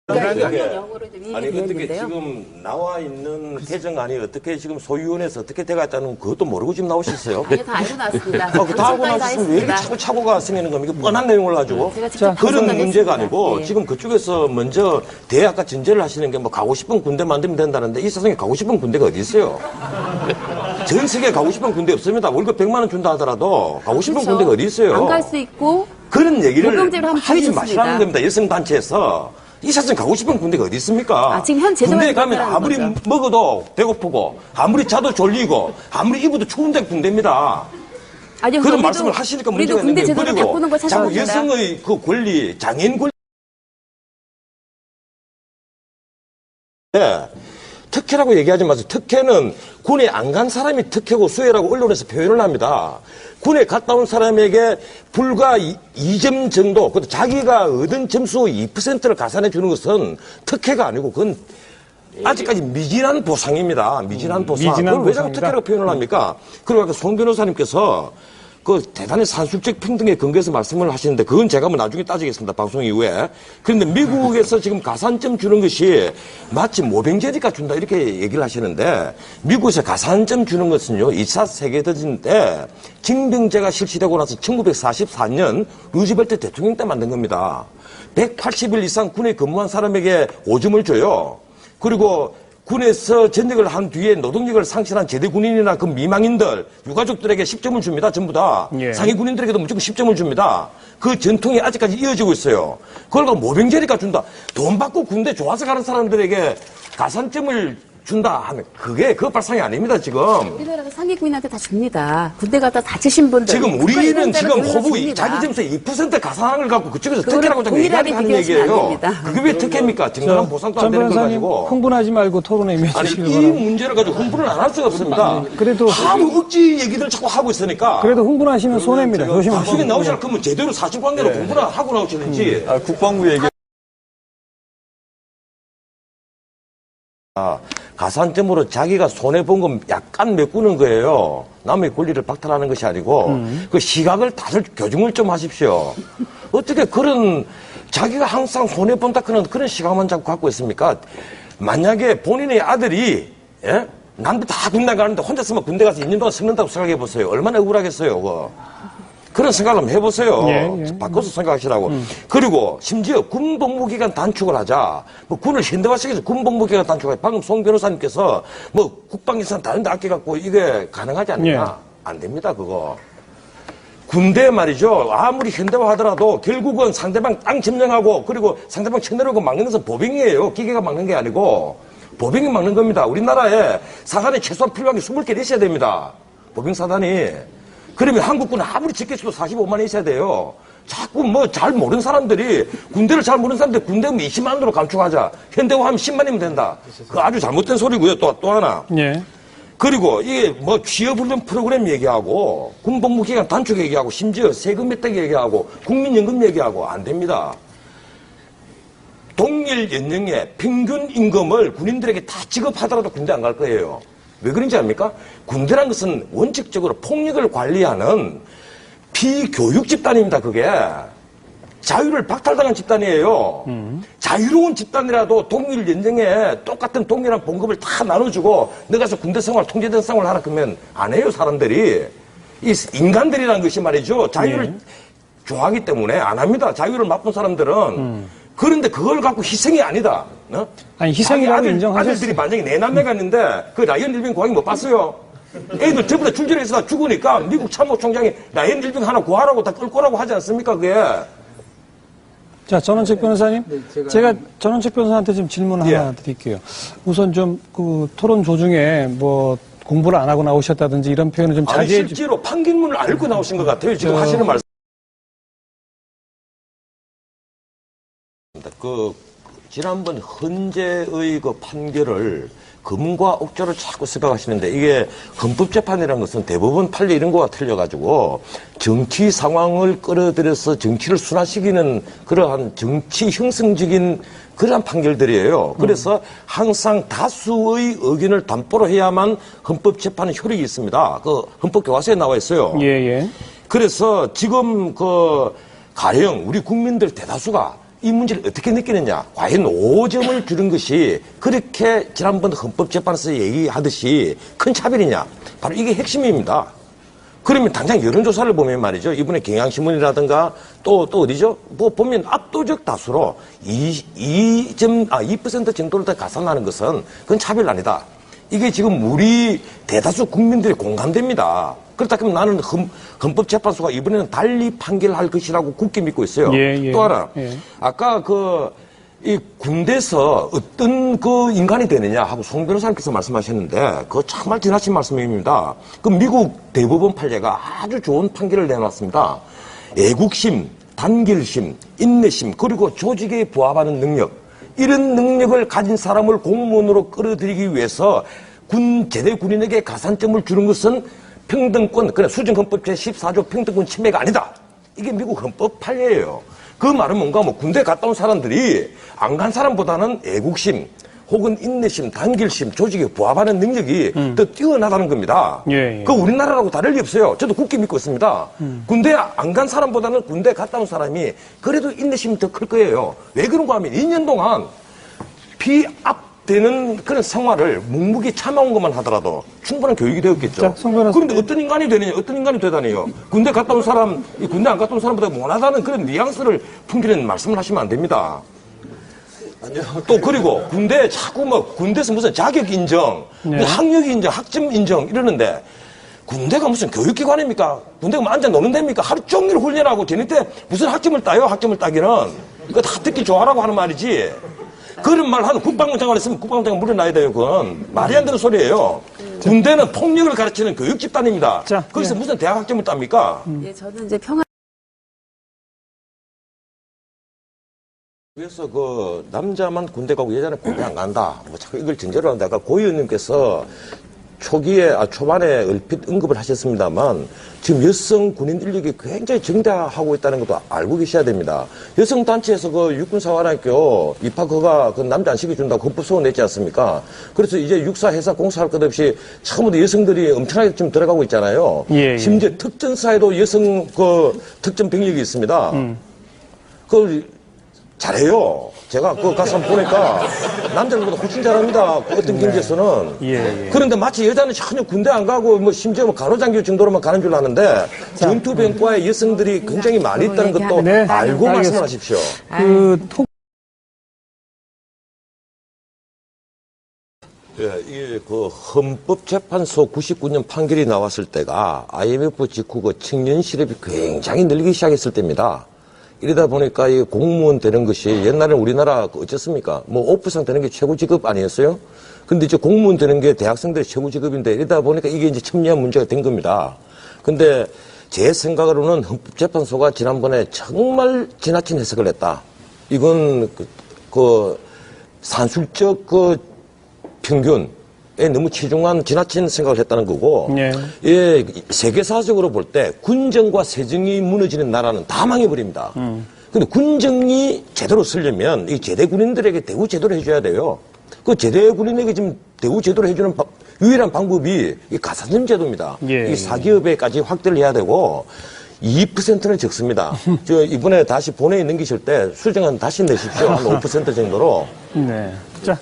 아니 어떻게 지금 나와 있는 개정안이 어떻게 지금 소위원회에서 어떻게 돼갔다는 그것도 모르고 지금 나오셨어요? 아니, 다 알고 나왔습니다. 다 알고 나왔으면 왜 이렇게 자꾸 차고가 생기는 겁니까? 뻔한 내용을 가지고 그런 문제가 아니고 지금 그쪽에서 먼저 대학과 전제를 하시는 게 뭐 가고 싶은 군대 만들면 된다는데 이 세상에 가고 싶은 군대가 어디 있어요? 전 세계에 가고 싶은 군대 없습니다. 월급 100만 원 준다 하더라도 가고 싶은 그렇죠. 군대가 어디 있어요? 안 갈 수 있고 그런 얘기를 하지 보여줬습니다. 마시라는 겁니다. 여성단체에서. 이 세상에 가고 싶은 군대가 어디 있습니까? 지금 현 군대에 가면 아무리 거죠. 먹어도 배고프고 아무리 자도 졸리고 아무리 입어도 추운데 군대입니다. 아니요, 그런 말씀을 하시니까 문제가 있는 거예요. 그리고 자꾸 여성의 그 권리, 장애인 권리 특혜라고 얘기하지 마세요. 특혜는 군에 안 간 사람이 특혜고 수혜라고 언론에서 표현을 합니다. 군에 갔다 온 사람에게 불과 2점 정도, 그것도 자기가 얻은 점수 2%를 가산해 주는 것은 특혜가 아니고 그건 아직까지 미진한 보상입니다. 미진한 보상. 그걸 왜 자꾸 특혜라고 표현을 합니까? 그리고 아까 송 변호사님께서 그 대단히 산술적 평등에 근거해서 말씀을 하시는데 그건 제가 뭐 나중에 따지겠습니다. 방송 이후에. 그런데 미국에서 지금 가산점 주는 것이 마치 모병제니까 준다 이렇게 얘기를 하시는데 미국에서 가산점 주는 것은요. 2차 세계대전 때 징병제가 실시되고 나서 1944년 루즈벨트 대통령 때 만든 겁니다. 180일 이상 군에 근무한 사람에게 5점을 줘요. 그리고 군에서 전역을 한 뒤에 노동력을 상실한 제대 군인이나 그 미망인들, 유가족들에게 10점을 줍니다. 전부 다. 예. 상위 군인들에게도 무조건 10점을 줍니다. 그 전통이 아직까지 이어지고 있어요. 그걸 모병제니까 준다. 돈 받고 군대 좋아서 가는 사람들에게 가산점을 준다 하면 그게 그 발상이 아닙니다. 지금. 우리나라가 상위 군인한테 다 줍니다. 군대 갔다 다치신 분들. 지금 우리는 지금 호부 자기 점수의 2% 가산을 갖고 그쪽에서 특혜라고 자꾸 얘기하는 얘기예요. 그게 왜 특혜입니까? 정당한 보상도 안 되는 걸 가지고. 흥분하지 말고 토론에 임해주시기 바랍니다. 이 문제를 가지고 흥분을 안 할 수가 없습니다. 그래도 아무 억지 얘기들 자꾸 하고 있으니까. 그래도 흥분하시면 손해입니다. 조심하시고. 나중에 나오시라 그러면 제대로 사실관계로 공부를 하고 나오시는지. 국방부 얘기. 가산점으로 자기가 손해본 건 약간 메꾸는 거예요. 남의 권리를 박탈하는 것이 아니고 그 시각을 다들 교정을 좀 하십시오. 어떻게 그런 자기가 항상 손해본다 그런 시각만 자꾸 갖고 있습니까? 만약에 본인의 아들이 남들 다 군대 가는데 혼자서만 군대 가서 2년 동안 썩는다고 생각해 보세요. 얼마나 억울하겠어요. 그거. 그런 생각을 한번 해보세요. 예. 바꿔서 생각하시라고. 그리고 심지어 군복무기간 단축을 하자. 뭐 군을 현대화시켜서 군복무기간 단축을 방금 송 변호사님께서 뭐 국방예산 다른 데 아껴갖고 이게 가능하지 않느냐. 예. 안 됩니다. 그거. 군대 말이죠. 아무리 현대화하더라도 결국은 상대방 땅 점령하고 그리고 상대방 쳐내려고 막는 것은 보병이에요. 기계가 막는 게 아니고. 보병이 막는 겁니다. 우리나라에 사단이 최소한 필요한 게 20개 있어야 됩니다. 보병 사단이. 그러면 한국군은 아무리 적겠어도 45만 있어야 돼요. 자꾸 뭐 잘 모르는 사람들이 군대를 잘 모르는 사람들이 군대면 20만으로 감축하자. 현대화하면 10만이면 된다. 그 아주 잘못된 소리고요. 또 하나. 예. 그리고 이게 뭐 취업훈련 프로그램 얘기하고 군복무기간 단축 얘기하고 심지어 세금 혜택 얘기하고 국민연금 얘기하고 안 됩니다. 동일 연령의 평균 임금을 군인들에게 다 지급하더라도 군대 안 갈 거예요. 왜 그런지 압니까? 군대란 것은 원칙적으로 폭력을 관리하는 피교육 집단입니다, 그게. 자유를 박탈당한 집단이에요. 자유로운 집단이라도 동일 연령에 똑같은 동일한 봉급을 다 나눠주고 너 가서 군대 생활, 통제된 생활을 하라 그러면 안 해요, 사람들이. 이 인간들이라는 것이 말이죠. 자유를 좋아하기 때문에 안 합니다. 자유를 맛본 사람들은. 그런데 그걸 갖고 희생이 아니다. 아니, 희생이라고 인정하셨어요. 아들들이 만약에 네 남매가 있는데 그 라이언 일병 고양이 못 봤어요? 애들 전부 다 줄줄해서 다 죽으니까 미국 참모총장이 라이언 일병 하나 구하라고 다 끌고 오라고 하지 않습니까, 그게? 자, 전원책 변호사님. 제가 전원책 변호사한테 좀 질문 하나 드릴게요. 우선 좀 그 토론 조중에 뭐 공부를 안 하고 나오셨다든지 이런 표현을 좀 자제해 주세요. 실제로 판결문을 알고 나오신 것 같아요. 지금 하시는 말씀. 지난번 헌재의 그 판결을 금과 옥조를 자꾸 생각하시는데 이게 헌법재판이라는 것은 대부분 판례 이런 거와 틀려가지고 정치 상황을 끌어들여서 정치를 순화시키는 그러한 정치 형성적인 그러한 판결들이에요. 그래서 항상 다수의 의견을 담보로 해야만 헌법재판의 효력이 있습니다. 그 헌법교과서에 나와 있어요. 예. 그래서 지금 가령 우리 국민들 대다수가 이 문제를 어떻게 느끼느냐. 과연 5점을 주는 것이 그렇게 지난번 헌법재판에서 얘기하듯이 큰 차별이냐. 바로 이게 핵심입니다. 그러면 당장 여론조사를 보면 말이죠. 이번에 경향신문이라든가 또 어디죠? 뭐 보면 압도적 다수로 2% 정도를 더 가산하는 것은 그건 차별 아니다. 이게 지금 우리 대다수 국민들의 공감됩니다. 그렇다 그러면 나는 헌법재판소가 이번에는 달리 판결할 것이라고 굳게 믿고 있어요. 또 하나, 아까 이 군대에서 어떤 인간이 되느냐 하고 송 변호사님께서 말씀하셨는데 그거 정말 지나친 말씀입니다. 그 미국 대법원 판례가 아주 좋은 판결을 내놨습니다. 애국심, 단결심, 인내심, 그리고 조직에 부합하는 능력, 이런 능력을 가진 사람을 공무원으로 끌어들이기 위해서 제대 군인에게 가산점을 주는 것은 평등권, 그래 수정헌법 제14조 평등권 침해가 아니다. 이게 미국 헌법 판례예요. 그 말은 뭔가 군대 갔다 온 사람들이 안 간 사람보다는 애국심 혹은 인내심, 단결심, 조직에 부합하는 능력이 더 뛰어나다는 겁니다. 그 우리나라라고 다를 리 없어요. 저도 굳게 믿고 있습니다. 군대 안 간 사람보다는 군대 갔다 온 사람이 그래도 인내심이 더 클 거예요. 왜 그런가 하면 2년 동안 비압되는 그런 생활을 묵묵히 참아온 것만 하더라도 충분한 교육이 되었겠죠. 그런데 어떤 인간이 되느냐, 어떤 인간이 되다니요. 군대 갔다 온 사람, 군대 안 갔다 온 사람보다 못하다는 그런 뉘앙스를 풍기는 말씀을 하시면 안 됩니다. 또 그리고 군대에 자꾸 군대에서 무슨 자격 인정, 학력 인정, 학점 인정 이러는데 군대가 무슨 교육기관입니까? 군대가 뭐 앉아 노는 데입니까? 하루 종일 훈련하고 쟤네들 무슨 학점을 따요? 학점을 따기는. 이거 다 듣기 좋아라고 하는 말이지. 그런 말 하는 국방부 장관 있으면 국방부 장관 물어놔야 돼요. 그건 말이 안 되는 소리예요. 군대는 폭력을 가르치는 교육 집단입니다. 거기서 무슨 대학 학점을 땁니까? 저는 이제 평화. 그래서 남자만 군대 가고 여자는 군대 안 간다. 뭐 자꾸 이걸 전제로 하는데 아까 고 의원님께서 초반에 얼핏 언급을 하셨습니다만 지금 여성 군인 인력이 굉장히 증대하고 있다는 것도 알고 계셔야 됩니다. 여성 단체에서 육군사관학교 입학허가 남자 안 시켜준다고 헌법소원 냈지 않습니까? 그래서 이제 육사 회사 공사할 것 없이 처음부터 여성들이 엄청나게 좀 들어가고 있잖아요. 심지어 특전사에도 여성 특전 병력이 있습니다. 잘해요. 제가 가서 한번 보니까 남자들보다 훨씬 잘합니다. 어떤 경기에서는. 그런데 마치 여자는 전혀 군대 안 가고 심지어 간호장교 정도로만 가는 줄 아는데 전투병과에 여성들이 굉장히 많이 있다는 것도 알고 말씀을 하십시오. 이게 헌법재판소 99년 판결이 나왔을 때가 IMF 직후 청년 실업이 굉장히 늘기 시작했을 때입니다. 이러다 보니까 이 공무원 되는 것이 옛날에는 우리나라 어쨌습니까? 5% 되는 게 최고 직업 아니었어요? 근데 이제 공무원 되는 게 대학생들의 최고 직업인데 이러다 보니까 이게 이제 첨예한 문제가 된 겁니다. 근데 제 생각으로는 헌법재판소가 지난번에 정말 지나친 해석을 했다. 이건 산술적 평균 에 너무 치중한 지나친 생각을 했다는 거고, 세계사적으로 볼 때 군정과 세정이 무너지는 나라는 다 망해버립니다. 근데 군정이 제대로 쓰려면 이 제대 군인들에게 대우 제대로 해줘야 돼요. 그 제대 군인에게 지금 대우 제대로 해주는 유일한 방법이 이 가산점 제도입니다. 이 사기업에까지 확대를 해야 되고, 2%는 적습니다. 이번에 다시 본회의 넘기실 때 수정안 다시 내십시오. 한 5% 정도로. 자,